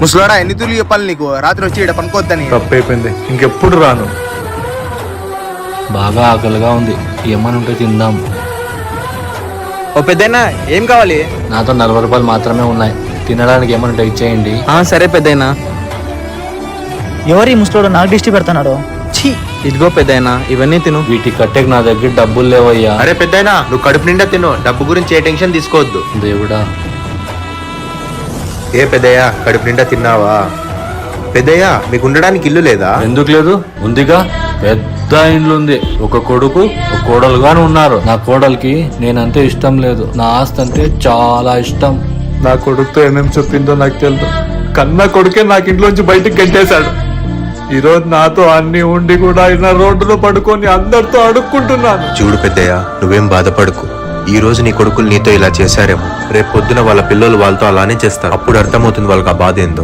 ముసలోడా ఎన్ని తూర్లు చెప్పాలి నీకు రాత్రి వచ్చి ఇక్కడ పనుకోవద్దని. తప్పైపోయింది, ఇంకెప్పుడు రాను. బాగా ఆకలిగా ఉంది, ఏమని ఉంటే తిందాం. ఓ పెద్దయినా ఏం కావాలి? నాతో 40 రూపాయలు మాత్రమే ఉన్నాయి, తినడానికి ఏమన్నా ఇచ్చేయండి. సరే పెద్దయినా. ఎవరి ముసలోడు నాకు దిష్టి పెడుతున్నాడు? ఛీ! ఇదిగో పెద్దయినా, ఇవన్నీ తిను. వీటి కట్టెకి నా దగ్గర డబ్బులు లేవయ్యా. అరే పెద్దయినా, నువ్వు కడుపు నిండా తిను, డబ్బు గురించి ఏ టెన్షన్ తీసుకోవద్దు. దేవుడా. ఏ పెద్దయ్యా, కడుపు నిండా తిన్నావా? పెద్దయ్యా, మీకు ఉండడానికి ఇల్లు లేదా? ఎందుకు లేదు, ఉందిగా. పెద్ద ఇండ్లు ఉంది, ఒక కొడుకు ఒక కోడలుగాను ఉన్నారు. నా కోడలికి నేనంటే ఇష్టం లేదు, నా ఆస్తి అంటే చాలా ఇష్టం. నా కొడుకుతో ఏమేం చెప్పిందో నాకు తెలియదు, కన్నా కొడుకే నాకు ఇంట్లోంచి బయటికి గంటేశాడు. ఈరోజు నాతో అన్ని ఉండి కూడా ఆయన రోడ్డులో పడుకొని అందరితో అడుక్కుంటున్నాను. చూడు పెద్దయ్యా, నువ్వేం బాధపడకు. ఈ రోజు నీ కొడుకులు నీతో ఇలా చేశారేమో, రేపు పొద్దున వాళ్ళ పిల్లలు వాళ్ళతో అలానే చేస్తారు. అప్పుడు అర్థమవుతుంది వాళ్ళకి ఆ బాధ ఏందో.